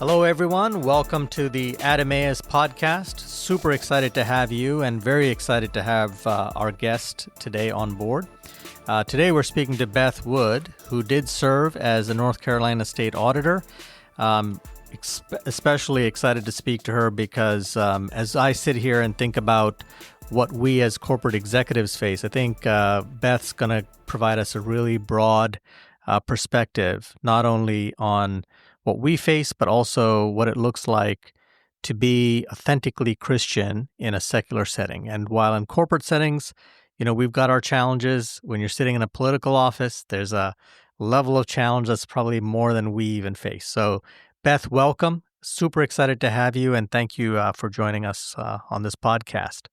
Hello, everyone. Welcome to the Emmaus podcast. Super excited to have you and very excited to have our guest today on board. Today, we're speaking to Beth Wood, who did serve as a North Carolina State Auditor. Especially excited to speak to her because as I sit here and think about what we as corporate executives face, I think Beth's going to provide us a really broad perspective, not only on what we face, but also what it looks like to be authentically Christian in a secular setting. And while in corporate settings, we've got our challenges. When you're sitting in a political office, there's a level of challenge that's probably more than we even face. So, Beth, welcome. Super excited to have you, and thank you for joining us on this podcast.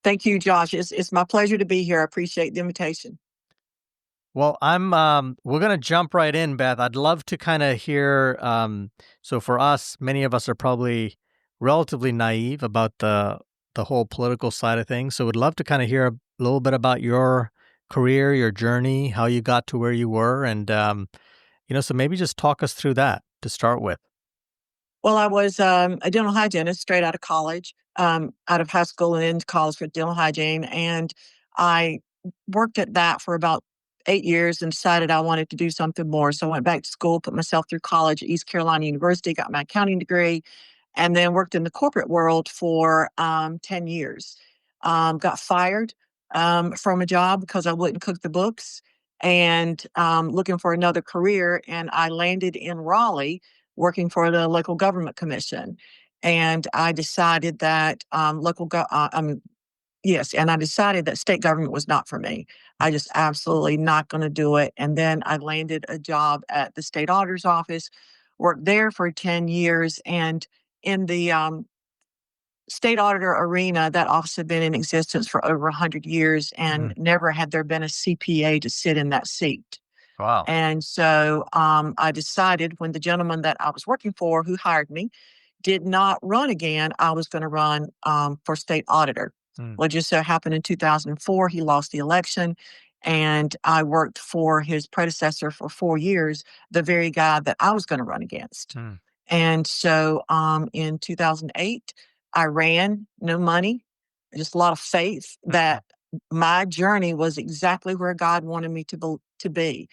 Thank you, Josh. It's my pleasure to be here. I appreciate the invitation. Well, we're going to jump right in, Beth. I'd love to kind of hear, so for us, many of us are probably relatively naive about the whole political side of things. So we'd love to kind of hear a little bit about your career, your journey, how you got to where you were. And, so maybe just talk us through that to start with. Well, I was a dental hygienist straight out of college, out of high school and into college for dental hygiene. And I worked at that for about 8 years and decided I wanted to do something more. So I went back to school, put myself through college at East Carolina University, got my accounting degree, and then worked in the corporate world for 10 years. Got fired from a job because I wouldn't cook the books and looking for another career. And I landed in Raleigh working for the local government commission. And I decided that I decided that state government was not for me. I just absolutely not going to do it. And then I landed a job at the state auditor's office, worked there for 10 years. And in the state auditor arena, that office had been in existence for over 100 years and never had there been a CPA to sit in that seat. Wow. And so I decided when the gentleman that I was working for who hired me did not run again, I was going to run for state auditor. Well, it just so happened in 2004, he lost the election, and I worked for his predecessor for 4 years, the very guy that I was going to run against. And so in 2008, I ran, no money, just a lot of faith that my journey was exactly where God wanted me to be.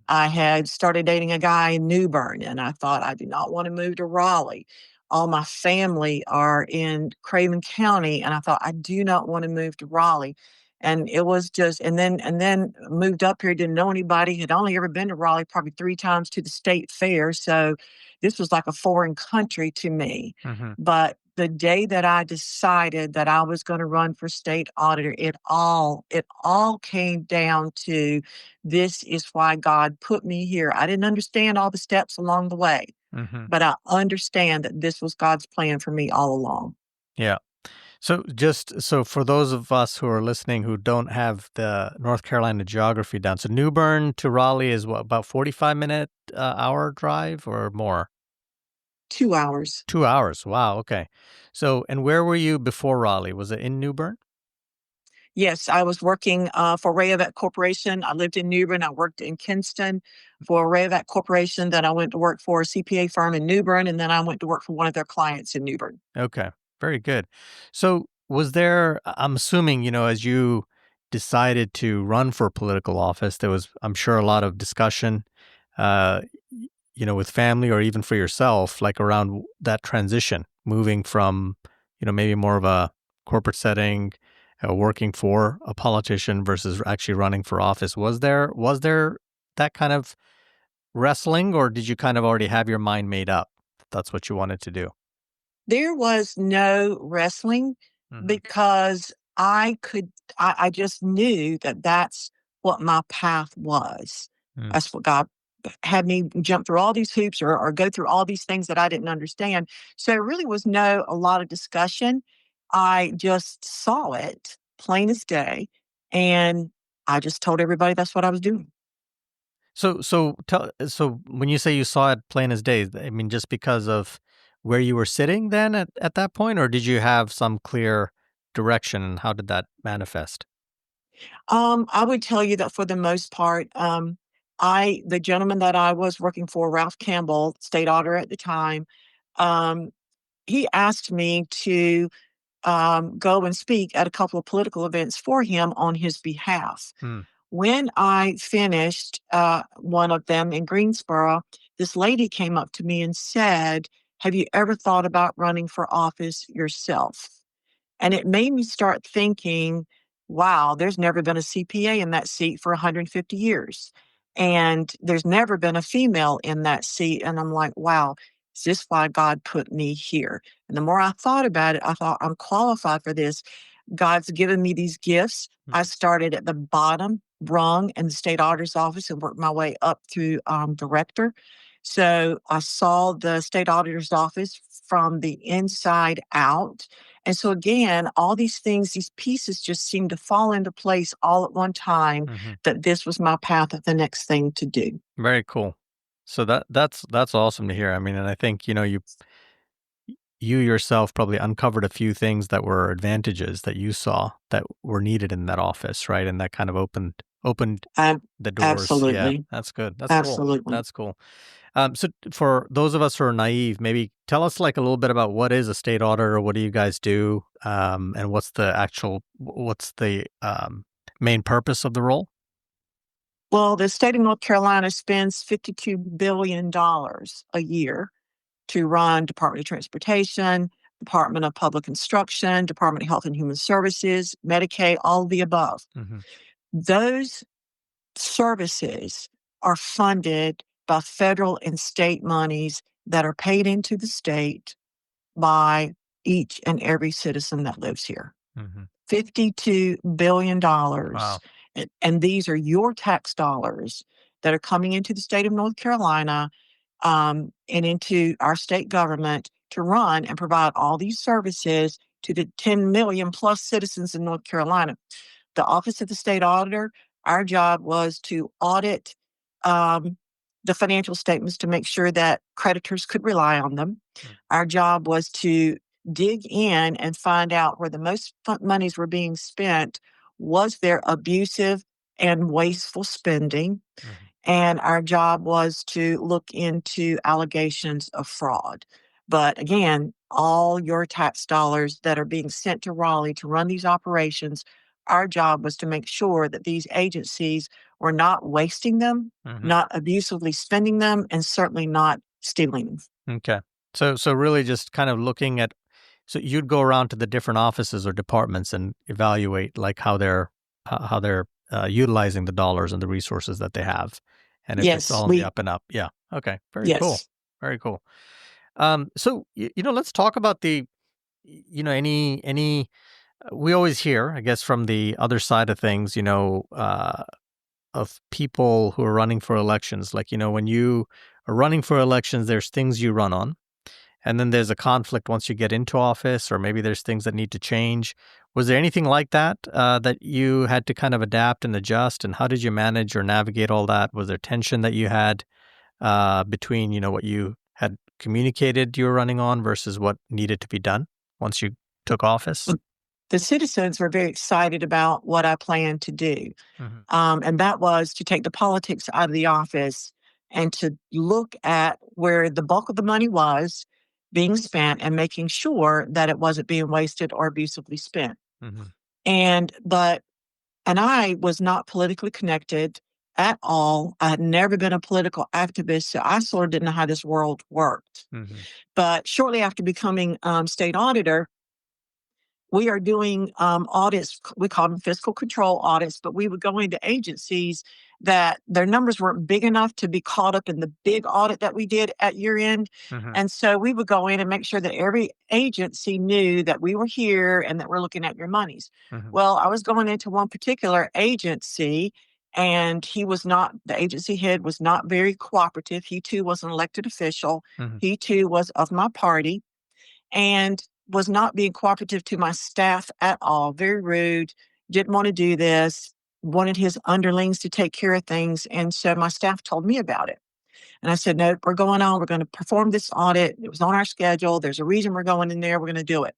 I had started dating a guy in New Bern, and I thought I do not want to move to Raleigh. All my family are in Craven County, and I thought I do not want to move to Raleigh. And it was just, and then moved up here, didn't know anybody, had only ever been to Raleigh probably 3 times to the state fair. So this was like a foreign country to me. But the day that I decided that I was going to run for state auditor, it all came down to this is why God put me here. I didn't understand all the steps along the way. But I understand that this was God's plan for me all along. Yeah. So for those of us who are listening who don't have the North Carolina geography down, so New Bern to Raleigh is what, about 45-minute hour drive or more? 2 hours. 2 hours. Wow. Okay. So, and where were you before Raleigh? Was it in New Bern? Yes, I was working for RAYOVAC Corporation. I lived in New Bern. I worked in Kinston for RAYOVAC Corporation. Then I went to work for a CPA firm in New Bern, and then I went to work for one of their clients in New Bern. Okay, very good. So was there, I'm assuming, as you decided to run for political office, there was, I'm sure, a lot of discussion, with family or even for yourself, like around that transition, moving from, maybe more of a corporate setting, working for a politician versus actually running for office. Was there that kind of wrestling, or did you kind of already have your mind made up that that's what you wanted to do? There was no wrestling because I just knew that that's what my path was. That's what God had me jump through all these hoops or go through all these things that I didn't understand. So there really was a lot of discussion. I just saw it plain as day, and I just told everybody that's what I was doing. So when you say you saw it plain as day, I mean, just because of where you were sitting then at that point, or did you have some clear direction, and how did that manifest? I would tell you that for the most part, the gentleman that I was working for, Ralph Campbell, state auditor at the time, he asked me to go and speak at a couple of political events for him on his behalf. When I finished one of them in Greensboro, this lady came up to me and said, "Have you ever thought about running for office yourself?" And it made me start thinking, wow, there's never been a CPA in that seat for 150 years. And there's never been a female in that seat. And I'm like, wow, is this why God put me here? And the more I thought about it, I thought, I'm qualified for this. God's given me these gifts. I started at the bottom rung in the state auditor's office and worked my way up through director. So I saw the state auditor's office from the inside out. And so again, all these things, these pieces just seemed to fall into place all at one time, that this was my path of the next thing to do. Very cool. So that's awesome to hear. I mean, and I think, you yourself probably uncovered a few things that were advantages that you saw that were needed in that office, right? And that kind of opened the doors. Absolutely. Yeah, that's good. That's Absolutely. cool. That's cool. So for those of us who are naive, maybe tell us like a little bit about what is a state auditor, what do you guys do, and what's the main purpose of the role? Well, the state of North Carolina spends $52 billion a year to run Department of Transportation, Department of Public Instruction, Department of Health and Human Services, Medicaid, all of the above. Those services are funded by federal and state monies that are paid into the state by each and every citizen that lives here. $52 billion. Wow. And these are your tax dollars that are coming into the state of North Carolina and into our state government to run and provide all these services to the 10 million plus citizens in North Carolina. The Office of the State Auditor, our job was to audit the financial statements to make sure that creditors could rely on them. Our job was to dig in and find out where the most monies were being spent. Was there abusive and wasteful spending? And our job was to look into allegations of fraud. But again, all your tax dollars that are being sent to Raleigh to run these operations, our job was to make sure that these agencies were not wasting them, not abusively spending them, and certainly not stealing them. Okay. So really just kind of looking at, so you'd go around to the different offices or departments and evaluate like how they're utilizing the dollars and the resources that they have. And if it's all on the up and up. Yeah. Okay. Very cool. Very cool. So, let's talk about the, any, we always hear, I guess, from the other side of things, of people who are running for elections. Like, when you are running for elections, there's things you run on. And then there's a conflict once you get into office, or maybe there's things that need to change. Was there anything like that that you had to kind of adapt and adjust? And how did you manage or navigate all that? Was there tension that you had between, what you had communicated you were running on versus what needed to be done once you took office? The citizens were very excited about what I planned to do. And that was to take the politics out of the office and to look at where the bulk of the money was being spent and making sure that it wasn't being wasted or abusively spent. And I was not politically connected at all. I had never been a political activist, so I sort of didn't know how this world worked. But shortly after becoming state auditor, we are doing audits. We call them fiscal control audits, but we would go into agencies that their numbers weren't big enough to be caught up in the big audit that we did at year end. And so we would go in and make sure that every agency knew that we were here and that we're looking at your monies. Well, I was going into one particular agency, and the agency head was not very cooperative. He too was an elected official. He too was of my party, and was not being cooperative to my staff at all. Very rude, didn't want to do this, wanted his underlings to take care of things. And so my staff told me about it. And I said, no, we're going on. We're going to perform this audit. It was on our schedule. There's a reason we're going in there. We're going to do it.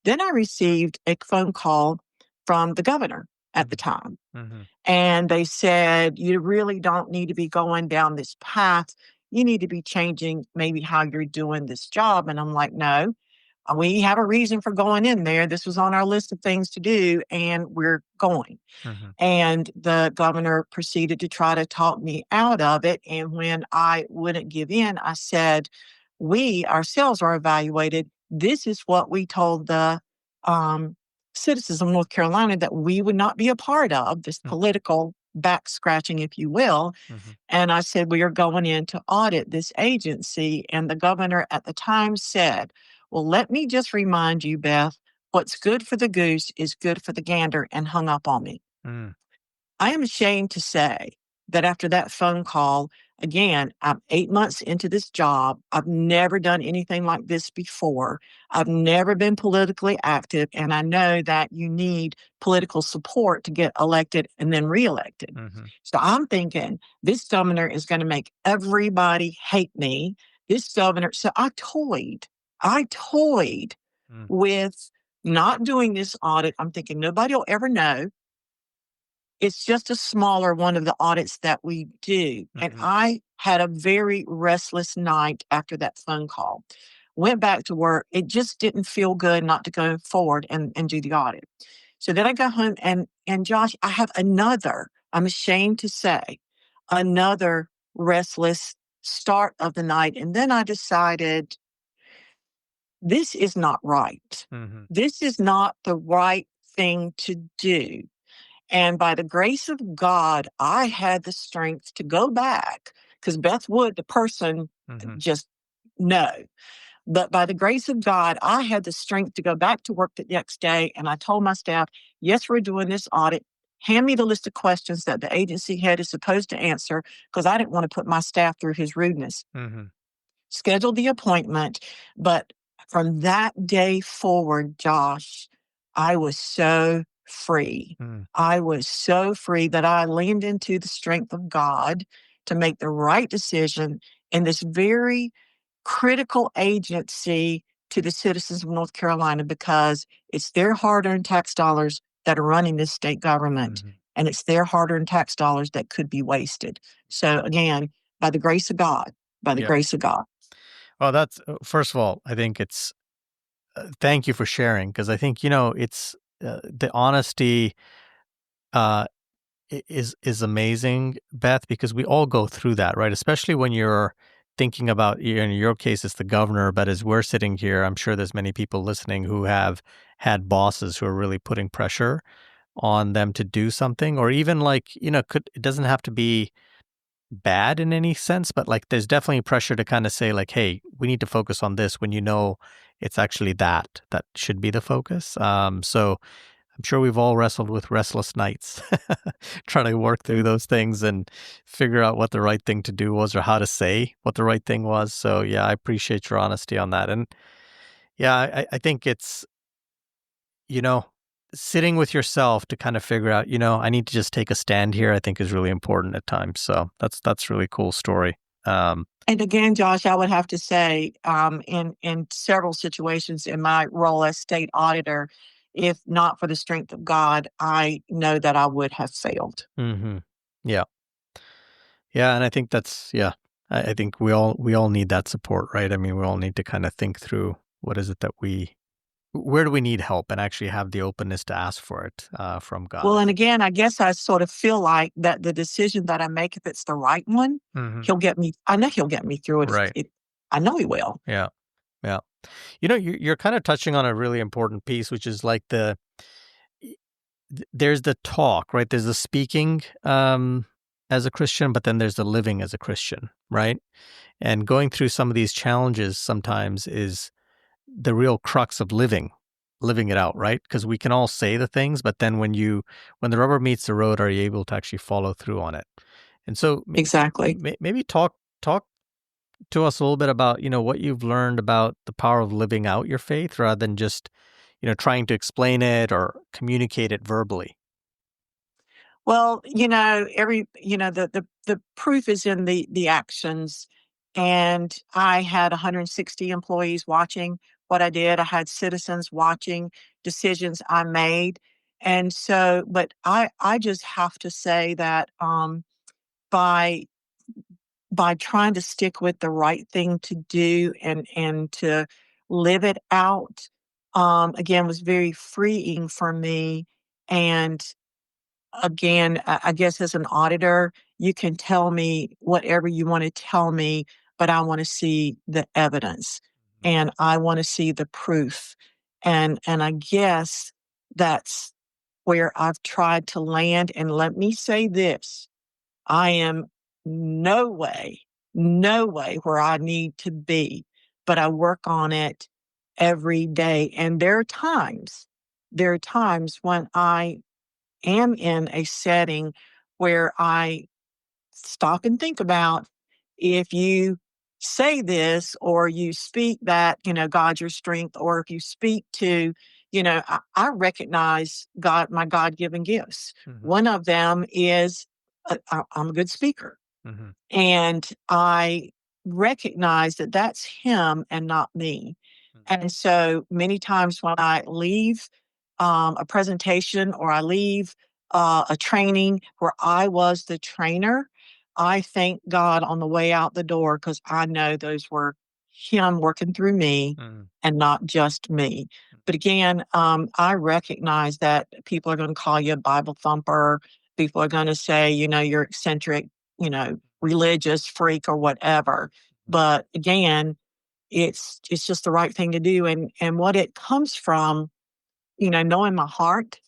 Then I received a phone call from the governor. at the time. Mm-hmm. And they said, you really don't need to be going down this path. You need to be changing maybe how you're doing this job. And I'm like, no, we have a reason for going in there. This was on our list of things to do, and we're going. Mm-hmm. And the governor proceeded to try to talk me out of it. And when I wouldn't give in, I said, we ourselves are evaluated. This is what we told the citizens of North Carolina that we would not be a part of, this political back scratching, if you will. Mm-hmm. And I said, we are going in to audit this agency. And the governor at the time said, well, let me just remind you, Beth, what's good for the goose is good for the gander, and hung up on me. Mm. I am ashamed to say that after that phone call, again, I'm 8 months into this job. I've never done anything like this before. I've never been politically active, and I know that you need political support to get elected and then reelected. Mm-hmm. So I'm thinking this governor is going to make everybody hate me. This governor, so I toyed with not doing this audit. I'm thinking nobody will ever know. It's just a smaller one of the audits that we do. Mm-hmm. And I had a very restless night after that phone call. Went back to work. It just didn't feel good not to go forward and do the audit. So then I go home and Josh, I have another, I'm ashamed to say, another restless start of the night. And then I decided, this is not right. Mm-hmm. This is not the right thing to do. And by the grace of God, I had the strength to go back, because Beth Wood, the person, just no. But by the grace of God, I had the strength to go back to work the next day. And I told my staff, yes, we're doing this audit. Hand me the list of questions that the agency head is supposed to answer, because I didn't want to put my staff through his rudeness. Mm-hmm. Scheduled the appointment. But from that day forward, Josh, I was so free. I was so free that I leaned into the strength of God to make the right decision in this very critical agency to the citizens of North Carolina, because it's their hard-earned tax dollars that are running this state government, and it's their hard-earned tax dollars that could be wasted. So again, by the grace of God, grace of God. Well, that's, first of all, I think it's, thank you for sharing, because I think, it's, the honesty is amazing, Beth, because we all go through that, right? Especially when you're thinking about, in your case, it's the governor, but as we're sitting here, I'm sure there's many people listening who have had bosses who are really putting pressure on them to do something, or even it doesn't have to be bad in any sense, but there's definitely pressure to kind of say hey, we need to focus on this, when it's actually that should be the focus. So I'm sure we've all wrestled with restless nights trying to work through those things and figure out what the right thing to do was, or how to say what the right thing was. So yeah, I appreciate your honesty on that. And yeah, I think it's, sitting with yourself to kind of figure out, I need to just take a stand here, I think is really important at times. So that's really cool story. And again, Josh, I would have to say, in several situations in my role as state auditor, if not for the strength of God, I know that I would have failed. Mm-hmm. Yeah. Yeah. And I think that's, I think we all need that support, right? I mean, we all need to kind of think through what is it that where do we need help, and actually have the openness to ask for it from God. Well, and again, I guess I sort of feel like that the decision that I make, if it's the right one, he'll get me. I know he'll get me through it. Right. I know he will. Yeah. Yeah. You're kind of touching on a really important piece, which is there's the talk, right? There's the speaking as a Christian, but then there's the living as a Christian, right? And going through some of these challenges sometimes is the real crux of living it out, right? Because we can all say the things, but then when the rubber meets the road, are you able to actually follow through on it? And so exactly, maybe talk to us a little bit about, what you've learned about the power of living out your faith, rather than just, trying to explain it or communicate it verbally. Well, the proof is in the actions. And I had 160 employees watching what I did. I had citizens watching decisions I made. And so, but I just have to say that by trying to stick with the right thing to do and to live it out, again, was very freeing for me. And again, I guess as an auditor, you can tell me whatever you want to tell me, but I want to see the evidence and I want to see the proof. And I guess that's where I've tried to land. And let me say this, I am no way, no way where I need to be, but I work on it every day. And there are times when I am in a setting where I stop and think about, if you say this or you speak that, God's your strength, or if you speak to, I recognize God, my God-given gifts. One of them is I'm a good speaker. And I recognize that that's him and not me. And so many times when I leave a presentation or I leave a training where I was the trainer, I thank God on the way out the door, because I know those were him working through me and not just me. But again, I recognize that people are going to call you a Bible thumper. People are going to say, you're eccentric, religious freak or whatever. But again, it's just the right thing to do. And what it comes from, knowing my heart,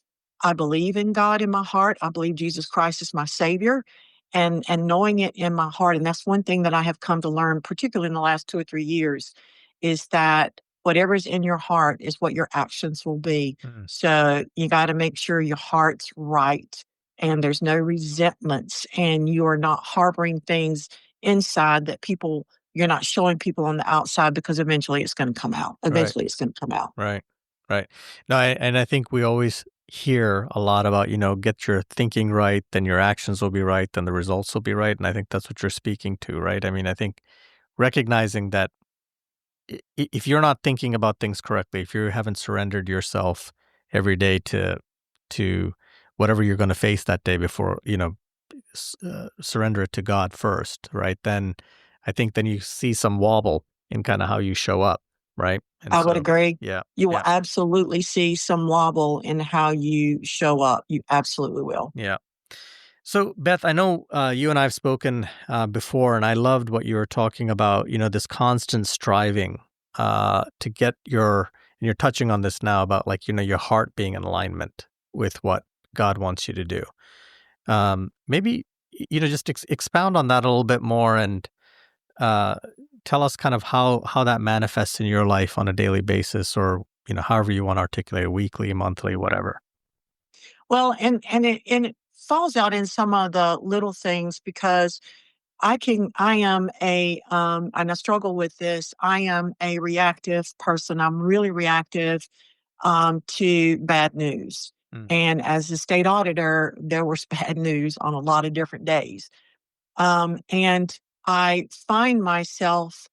I believe in God in my heart. I believe Jesus Christ is my Savior, and knowing it in my heart. And that's one thing that I have come to learn, particularly in the last 2 or 3 years, is that whatever's in your heart is what your actions will be. So you got to make sure your heart's right and there's no resentments and you are not harboring things inside that you're not showing people on the outside, because eventually it's going to come out. Eventually it's going to come out. Right. Right. No, and I think we always hear a lot about, get your thinking right, then your actions will be right, then the results will be right. And I think that's what you're speaking to, right? I mean, I think recognizing that if you're not thinking about things correctly, if you haven't surrendered yourself every day to whatever you're going to face that day before, surrender it to God first, right? Then I think then you see some wobble in kind of how you show up, right? And I would agree. Yeah. You will absolutely see some wobble in how you show up. You absolutely will. Yeah. So, Beth, I know you and I have spoken before, and I loved what you were talking about, this constant striving to get and you're touching on this now about your heart being in alignment with what God wants you to do. Maybe, just expound on that a little bit more and tell us kind of how that manifests in your life on a daily basis, or, however you want to articulate it, weekly, monthly, whatever. Well, and it falls out in some of the little things, because I am and I struggle with this. I am a reactive person. I'm really reactive to bad news. And as a state auditor, there was bad news on a lot of different days. And I find myself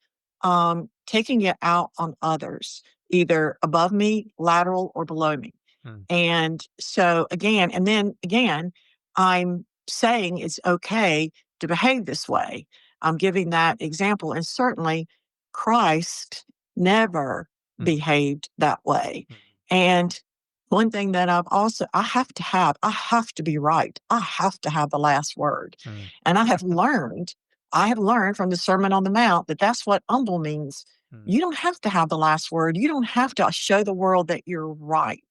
taking it out on others, either above me, lateral, or below me. And so again, I'm saying it's okay to behave this way. I'm giving that example. And certainly Christ never behaved that way. And one thing that I have to be right. I have to have the last word. And I have learned from the Sermon on the Mount that that's what humble means. You don't have to have the last word. You don't have to show the world that you're right.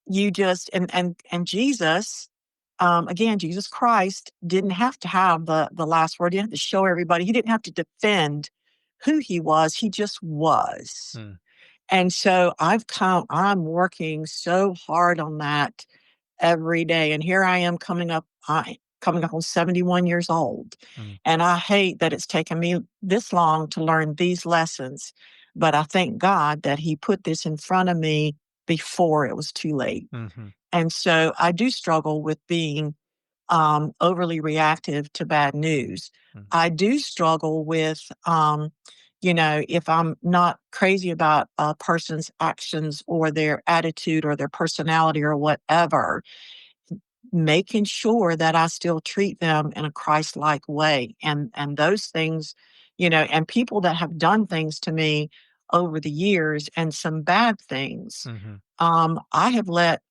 You just, and Jesus, again, Jesus Christ didn't have to have the last word. He didn't have to show everybody. He didn't have to defend who he was. He just was. And so I'm working so hard on that every day. And here I am coming up on 71 years old. And I hate that it's taken me this long to learn these lessons. But I thank God that he put this in front of me before it was too late. And so I do struggle with being overly reactive to bad news. I do struggle with if I'm not crazy about a person's actions or their attitude or their personality or whatever, making sure that I still treat them in a Christ-like way. And those things, and people that have done things to me over the years and some bad things, I have let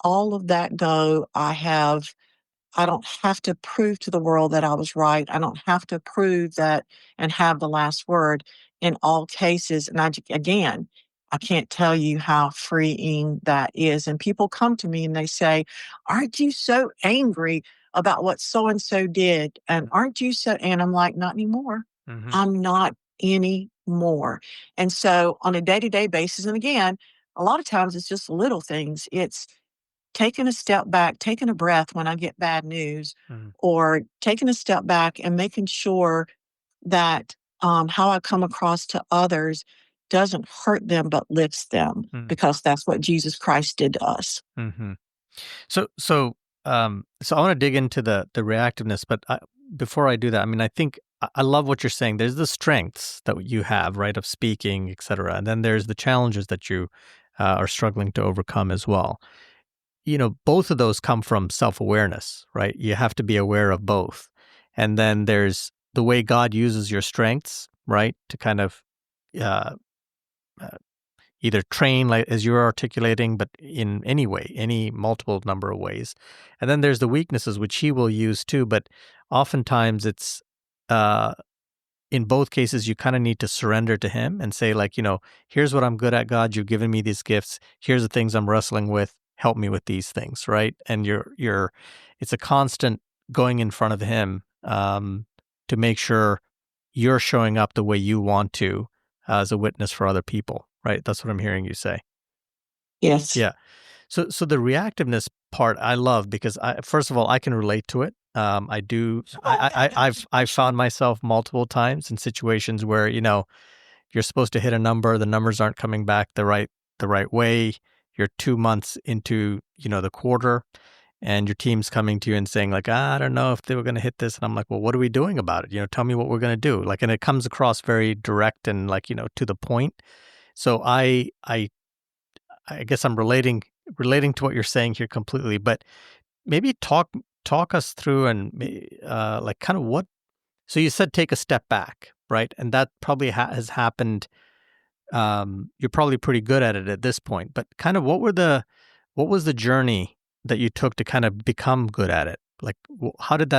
all of that go. I don't have to prove to the world that I was right. I don't have to prove that and have the last word in all cases. And again, I can't tell you how freeing that is. And people come to me and they say, "Aren't you so angry about what so and so did? And aren't you so?" And I'm like, "Not anymore. I'm not anymore." And so on a day-to-day basis, and again, a lot of times it's just little things. It's taking a step back, taking a breath when I get bad news, or taking a step back and making sure that how I come across to others doesn't hurt them but lifts them, because that's what Jesus Christ did to us. So I want to dig into the reactiveness, but before I do that, I mean, I think I love what you're saying. There's the strengths that you have, right, of speaking, et cetera, and then there's the challenges that you are struggling to overcome as well. Both of those come from self-awareness, right? You have to be aware of both. And then there's the way God uses your strengths, right, to kind of uh, either train, like as you're articulating, but in any way, any multiple number of ways. And then there's the weaknesses, which He will use too. But oftentimes it's, in both cases, you kind of need to surrender to Him and say, like, here's what I'm good at, God. You've given me these gifts. Here's the things I'm wrestling with. Help me with these things, right? And it's a constant going in front of Him to make sure you're showing up the way you want to as a witness for other people, right? That's what I'm hearing you say. Yes. Yeah. So the reactiveness part I love, because first of all, I can relate to it. I do. I've found myself multiple times in situations where you're supposed to hit a number, the numbers aren't coming back the right way. You're 2 months into the quarter, and your team's coming to you and saying, like, I don't know if they were going to hit this, and I'm like, well, what are we doing about it? Tell me what we're going to do. Like, and it comes across very direct and to the point. So I guess I'm relating to what you're saying here completely, but maybe talk us through and like kind of what. So you said take a step back, right? And that probably has happened. You're probably pretty good at it at this point, but kind of what was the journey that you took to kind of become good at it? Like, how did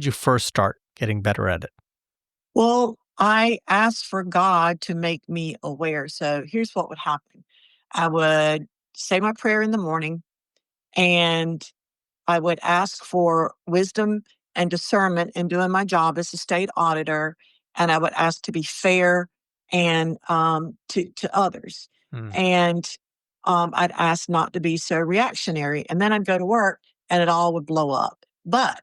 you first start getting better at it? Well, I asked for God to make me aware. So here's what would happen. I would say my prayer in the morning, and I would ask for wisdom and discernment in doing my job as a state auditor, and I would ask to be fair and to others. And I'd ask not to be so reactionary. And then I'd go to work, and it all would blow up. But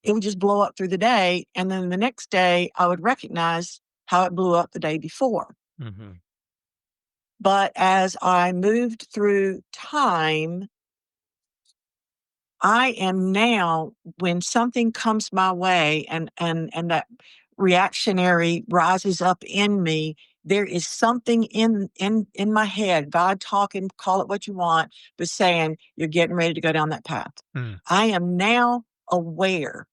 it would just blow up through the day, and then the next day I would recognize how it blew up the day before. But as I moved through time, I am now, when something comes my way and that reactionary rises up in me, there is something in my head, God talking, call it what you want, but saying, you're getting ready to go down that path. I am now aware.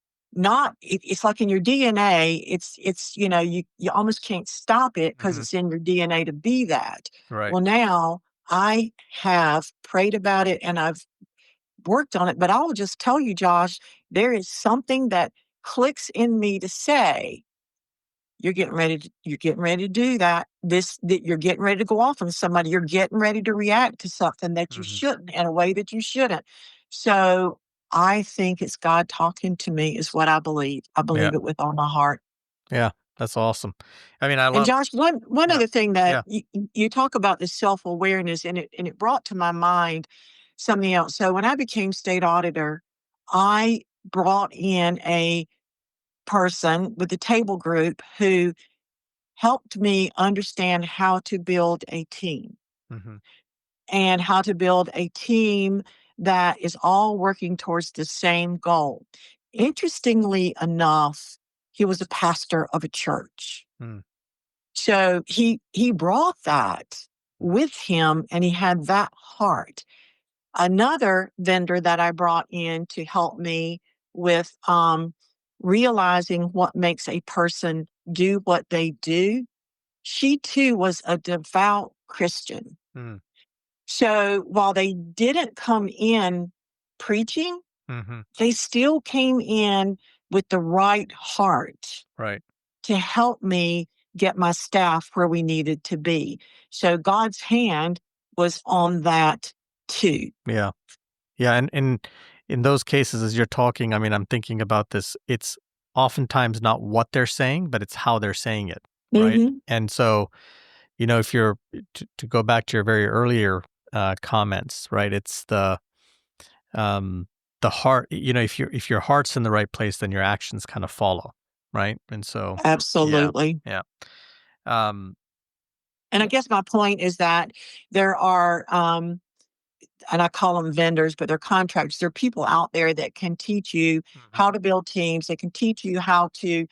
It's like in your DNA, it's you almost can't stop it because it's in your DNA to be that. Right. Well, now I have prayed about it and I've worked on it, but I will just tell you, Josh, there is something that clicks in me to say, you're getting ready to do that. That you're getting ready to go off on somebody. You're getting ready to react to something that you shouldn't, in a way that you shouldn't. So I think it's God talking to me is what I believe. I believe it with all my heart. Yeah, that's awesome. I mean, I love. And Josh, one other thing that you talk about, this self-awareness, and it brought to my mind something else. So when I became state auditor, I brought in a person with the table group who helped me understand how to build a team and how to build a team that is all working towards the same goal. Interestingly enough, he was a pastor of a church. Mm. So he brought that with him, and he had that heart. Another vendor that I brought in to help me with realizing what makes a person do what they do, she too was a devout Christian. Mm. So while they didn't come in preaching, Mm-hmm. they still came in with the right heart Right. to help me get my staff where we needed to be. So God's hand was on that too. Yeah. Yeah. And in those cases, as you're talking, I mean, I'm thinking about this. It's oftentimes not what they're saying, but it's how they're saying it. Right. Mm-hmm. And so, if you're to go back to your very earlier comments, right? It's the heart. If your heart's in the right place, then your actions kind of follow, right? And so, Absolutely. yeah. Um, And I guess my point is that there are, and I call them vendors, but they're contractors. There are people out there that can teach you how to build teams. They can teach you how to,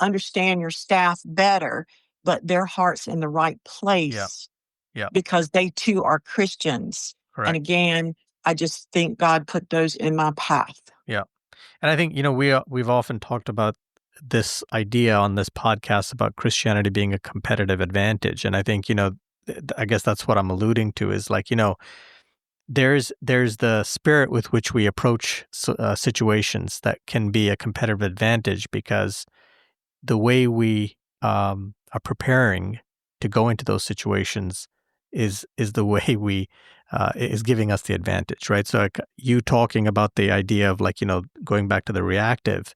understand your staff better, but their heart's in the right yeah, place yeah, because they too are Christians. And correct. again, I just think God put those in my path. Yeah. And I think, we've often talked about this idea on this podcast about Christianity being a competitive advantage. And I think, I guess that's what I'm alluding to is like, there's the spirit with which we approach situations that can be a competitive advantage because the way we are preparing to go into those situations is the way we is giving us the advantage, right? So like you talking about the idea of like going back to the reactive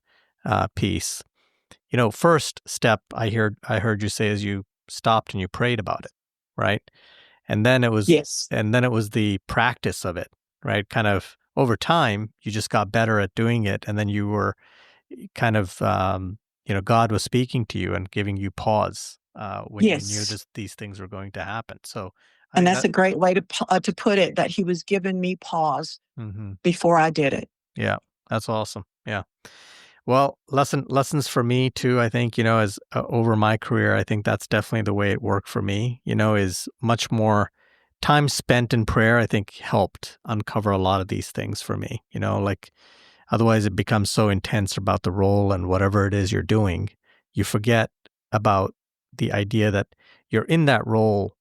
piece, first step I heard you say is you stopped and you prayed about it, right? And then it was Yes. the practice of it, right? Kind of over time, you just got better at doing it, and then you were kind of God was speaking to you and giving you pause when you knew Yes. these things were going to happen. So I And think that's that. a great way to put it, that he was giving me pause Hmm. before I did it. Yeah, that's awesome. Yeah. Well, lessons for me too. I think as over my career, I think that's definitely the way it worked for me. Is much more time spent in prayer. I think helped uncover a lot of these things for me. Like otherwise it becomes so intense about the role and whatever it is you're doing, you forget about the idea that you're in that role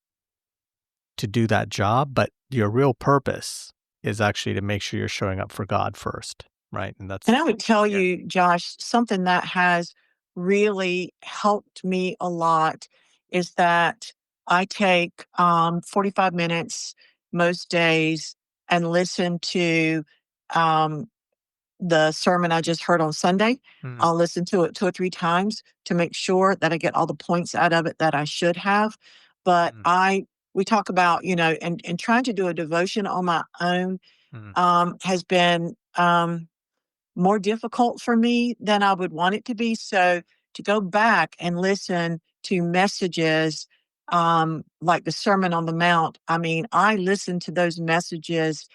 to do that job, but your real purpose is actually to make sure you're showing up for God first, right? And that's And I would tell you, Josh, something that has really helped me a lot is that I take 45 minutes most days and listen to um, the sermon I just heard on Sunday. Mm, I'll listen to it 2 or 3 times to make sure that I get all the points out of it that I should have. But mm, we talk about, and trying to do a devotion on my own mm, has been more difficult for me than I would want it to be. So to go back and listen to messages like the Sermon on the Mount, I mean, I listened to those messages,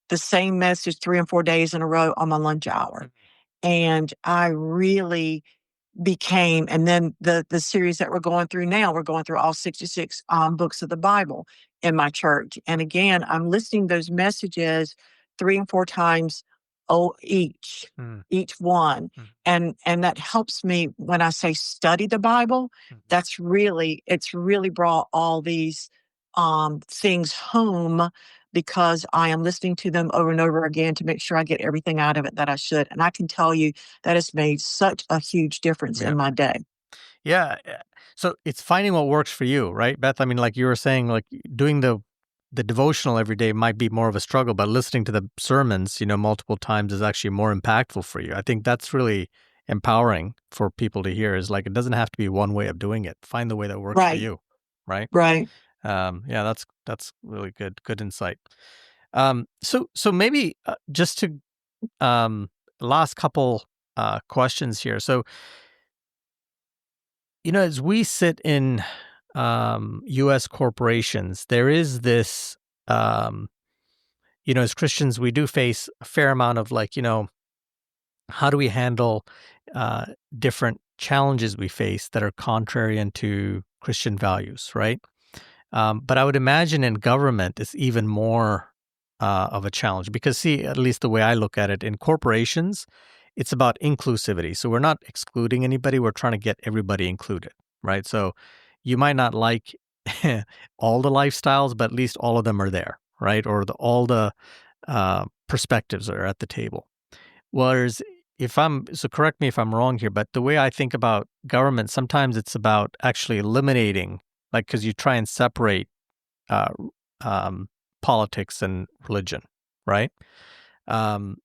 the same message 3 and 4 days in a row on my lunch hour. mm, And I really became, and then the series that we're going through now, we're going through all 66 books of the Bible in my church. And again, I'm listening to those messages 3 and 4 times each, mm, each one. mm, And that helps me when I say study the Bible. mm. It's really brought all these things home because I am listening to them over and over again to make sure I get everything out of it that I should. And I can tell you that has made such a huge difference Yeah. in my day. Yeah. So it's finding what works for you, right, Beth? I mean, like you were saying, like doing the devotional every day might be more of a struggle, but listening to the sermons, multiple times is actually more impactful for you. I think that's really empowering for people to hear is like, it doesn't have to be one way of doing it. Find the way that works for Right, you. Right. right. Yeah, that's really good insight. So maybe just to last couple questions here. So, as we sit in U.S. corporations, there is this, as Christians, we do face a fair amount of like, how do we handle different challenges we face that are contrarian to Christian values, right? But I would imagine in government it's even more of a challenge because, see, at least the way I look at it, in corporations, it's about inclusivity. So we're not excluding anybody; we're trying to get everybody included, right? So you might not like all the lifestyles, but at least all of them are there, right? Or all the perspectives are at the table. Whereas so correct me if I'm wrong here, but the way I think about government, sometimes it's about actually eliminating, like, because you try and separate uh, politics and religion, right? Um,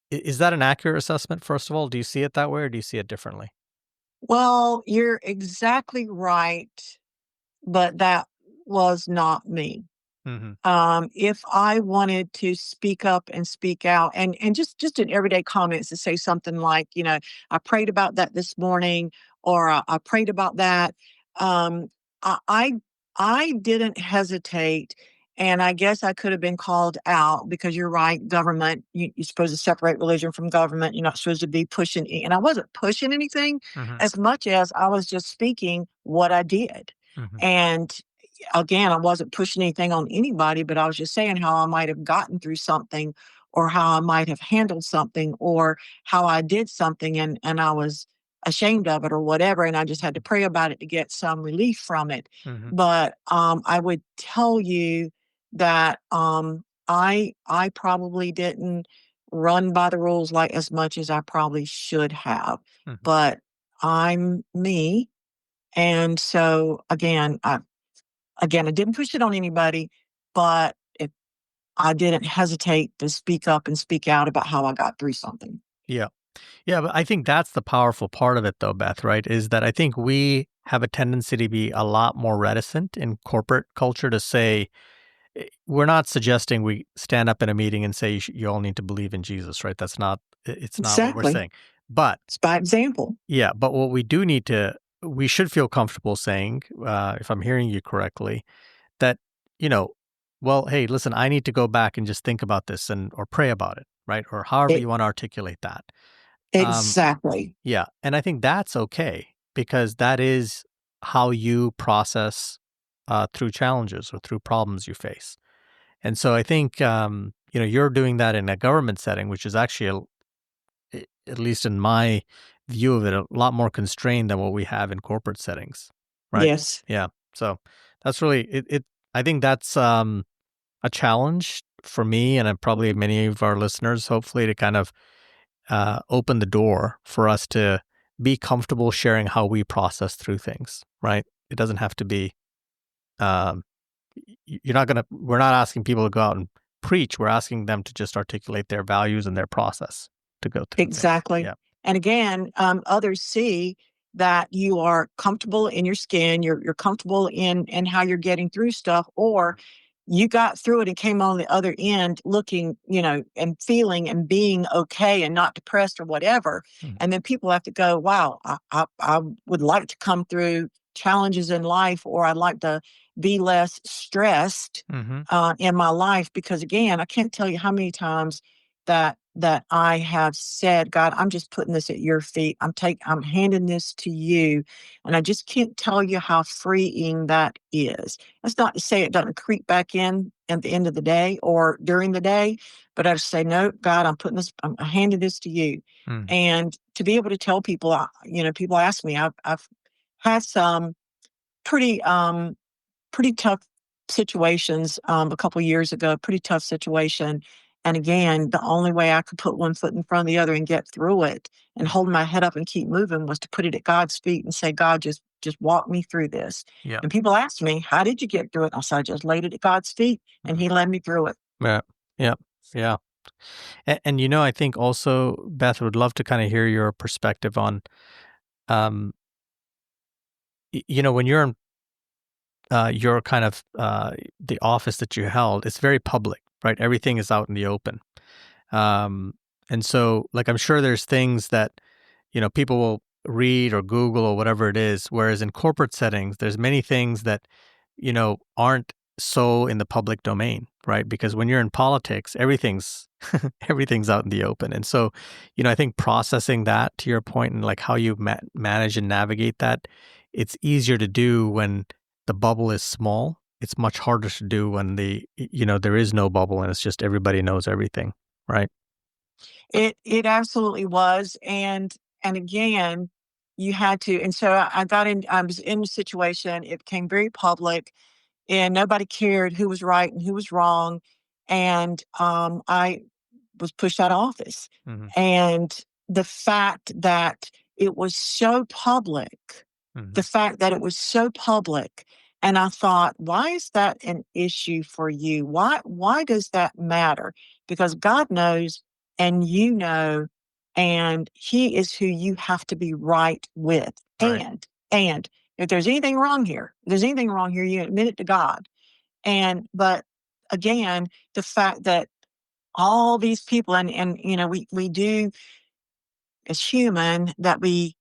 is that an accurate assessment, first of all? Do you see it that way or do you see it differently? Well, you're exactly right, but that was not me. Mm-hmm. If I wanted to speak up and speak out and just in everyday comments to say something like, I prayed about that this morning, or I prayed about that. Um, I, I I didn't hesitate. And I guess I could have been called out because you're right, government, you're supposed to separate religion from government. You're not supposed to be pushing, and I wasn't pushing anything Mm-hmm. as much as I was just speaking what I did. Mm-hmm. And again, I wasn't pushing anything on anybody, but I was just saying how I might have gotten through something, or how I might have handled something, or how I did something and I was ashamed of it or whatever. And I just had to pray about it to get some relief from it. Mm-hmm. But I would tell you that I probably didn't run by the rules like as much as I probably should have. Mm-hmm. But I'm me. And so again, I didn't push it on anybody, but I didn't hesitate to speak up and speak out about how I got through something. Yeah. Yeah, but I think that's the powerful part of it, though, Beth, right? Is that I think we have a tendency to be a lot more reticent in corporate culture to say, we're not suggesting we stand up in a meeting and say you all need to believe in Jesus, right? It's not what we're Exactly. saying. But It's by example. yeah, but what we should feel comfortable saying, if I'm hearing you correctly, that, you know, well, hey, listen, I need to go back and just think about this or pray about it, right? Or however It, you want to articulate that. Um, exactly. yeah, and I think that's okay because that is how you process through challenges or through problems you face. And so I think you're doing that in a government setting, which is actually, at least in my view of it, a lot more constrained than what we have in corporate settings, right? Yes. Yeah. So that's really it. I think that's a challenge for me and probably many of our listeners, hopefully, to kind of open the door for us to be comfortable sharing how we process through things, right? It doesn't have to be, um, we're not asking people to go out and preach. We're asking them to just articulate their values and their process to go through things. Exactly. Yeah. And again, others see that you are comfortable in your skin, you're comfortable in how you're getting through stuff, or you got through it and came on the other end looking, and feeling and being okay and not depressed or whatever. Mhm. And then people have to go, wow, I would like to come through challenges in life, or I'd like to be less stressed Mhm. in my life. Because again, I can't tell you how many times that I have said, God, I'm just putting this at your feet. I'm handing this to you. And I just can't tell you how freeing that is. That's not to say it doesn't creep back in at the end of the day or during the day, but I just say, no, God, I'm handing this to you. Mm. And to be able to tell people, people ask me, I've had some pretty, pretty tough situations, a couple years ago, pretty tough situation. And again, the only way I could put one foot in front of the other and get through it and hold my head up and keep moving was to put it at God's feet and say, God, just walk me through this. Yeah. And people ask me, how did you get through it? I said, I just laid it at God's feet and he led me through it. Yeah. Yeah. Yeah. And I think also, Beth, would love to kind of hear your perspective on, um, when you're in your kind of the office that you held, it's very public, right? Everything is out in the open. And so, like, I'm sure there's things that, people will read or Google or whatever it is. Whereas in corporate settings, there's many things that, aren't so in the public domain, right? Because when you're in politics, everything's everything's out in the open. And so, I think processing that, to your point, and like how you manage and navigate that, it's easier to do when the bubble is small. It's much harder to do when there is no bubble and it's just everybody knows everything, right? It absolutely was. And again, you had to, and so I was in a situation, it became very public, and nobody cared who was right and who was wrong. And I was pushed out of office. Mm-hmm. And the fact that it was so public, Mm-hmm. the fact that it was so public, and I thought, why is that an issue for you? Why does that matter? Because God knows and you know, and He is who you have to be right with. Right. And if there's anything wrong here, you admit it to God. But again, the fact that all these people, and we do as human, that we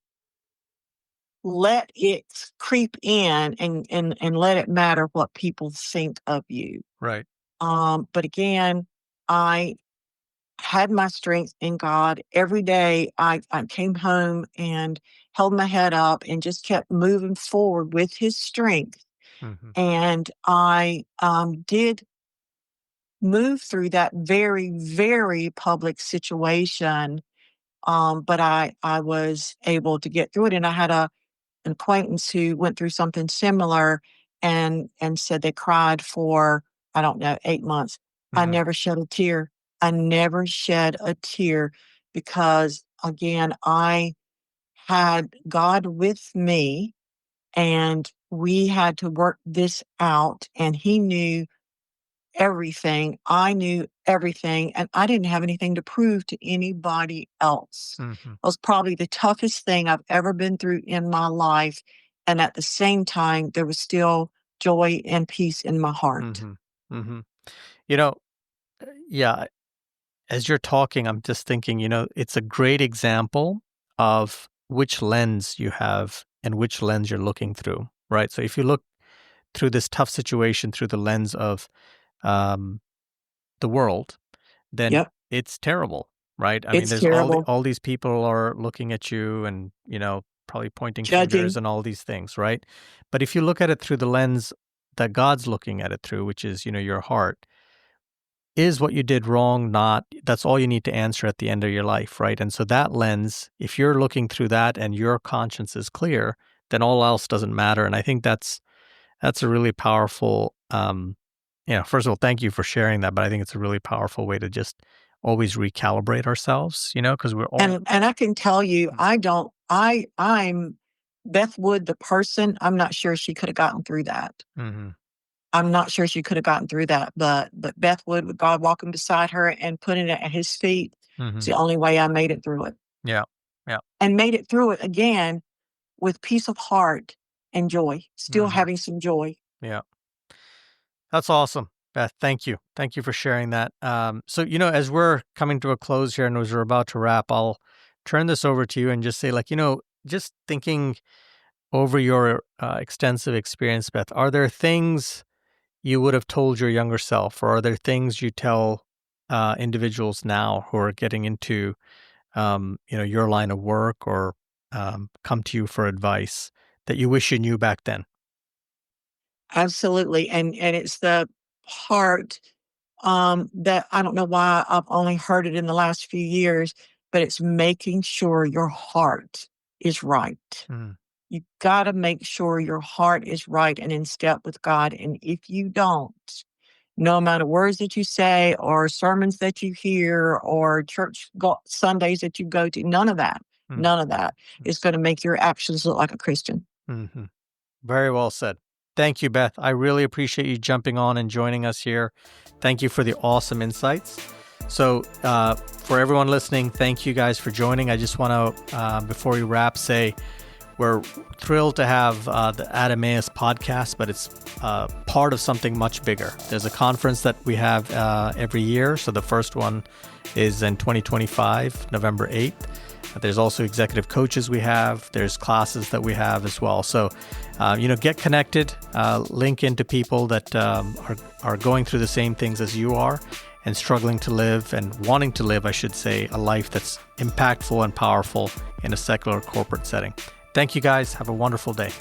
let it creep in and let it matter what people think of you. Right. But again, I had my strength in God. Every day I came home and held my head up and just kept moving forward with His strength. Mm-hmm. And I did move through that very, very public situation. But I was able to get through it. And I had an acquaintance who went through something similar and said they cried for, I don't know, 8 months. Mm-hmm. I never shed a tear. I never shed a tear because, again, I had God with me and we had to work this out, and He knew everything. I knew everything, and I didn't have anything to prove to anybody else. Mm-hmm. It was probably the toughest thing I've ever been through in my life. And at the same time, there was still joy and peace in my heart. Mm-hmm. Mm-hmm. Yeah, as you're talking, I'm just thinking, it's a great example of which lens you have and which lens you're looking through, right? So if you look through this tough situation through the lens of the world, then it's terrible, right? I mean, there's terrible. all these people are looking at you and, probably pointing Judging. fingers and all these things, right? But if you look at it through the lens that God's looking at it through, which is, your heart, is what you did wrong that's all you need to answer at the end of your life, right? And so that lens, if you're looking through that and your conscience is clear, then all else doesn't matter. And I think that's a really powerful, first of all, thank you for sharing that, but I think it's a really powerful way to just always recalibrate ourselves, because we're all... And I can tell you, I'm Beth Wood, the person, I'm not sure she could have gotten through that. Mm-hmm. I'm not sure she could have gotten through that, but Beth Wood, with God walking beside her and putting it at His feet, it's the only way I made it through it. Yeah, yeah. And made it through it again with peace of heart and joy, still having some joy. Yeah. That's awesome, Beth. Thank you. Thank you for sharing that. So, as we're coming to a close here and as we're about to wrap, I'll turn this over to you and just say, just thinking over your extensive experience, Beth, are there things you would have told your younger self, or are there things you tell individuals now who are getting into, your line of work or come to you for advice that you wish you knew back then? Absolutely. And it's the part that I don't know why I've only heard it in the last few years, but it's making sure your heart is right. Mm. You got to make sure your heart is right and in step with God. And if you don't, no amount of words that you say or sermons that you hear or church Sundays that you go to, none of that is going to make your actions look like a Christian. Mm-hmm. Very well said. Thank you, Beth. I really appreciate you jumping on and joining us here. Thank you for the awesome insights. So for everyone listening, thank you guys for joining. I just want to, before we wrap, say We're thrilled to have the Emmaus podcast, but it's part of something much bigger. There's a conference that we have every year. So the first one is in 2025, November 8th. There's also executive coaches we have. There's classes that we have as well. So, get connected, link into people that are going through the same things as you are and struggling to live and wanting to live, I should say, a life that's impactful and powerful in a secular corporate setting. Thank you guys. Have a wonderful day.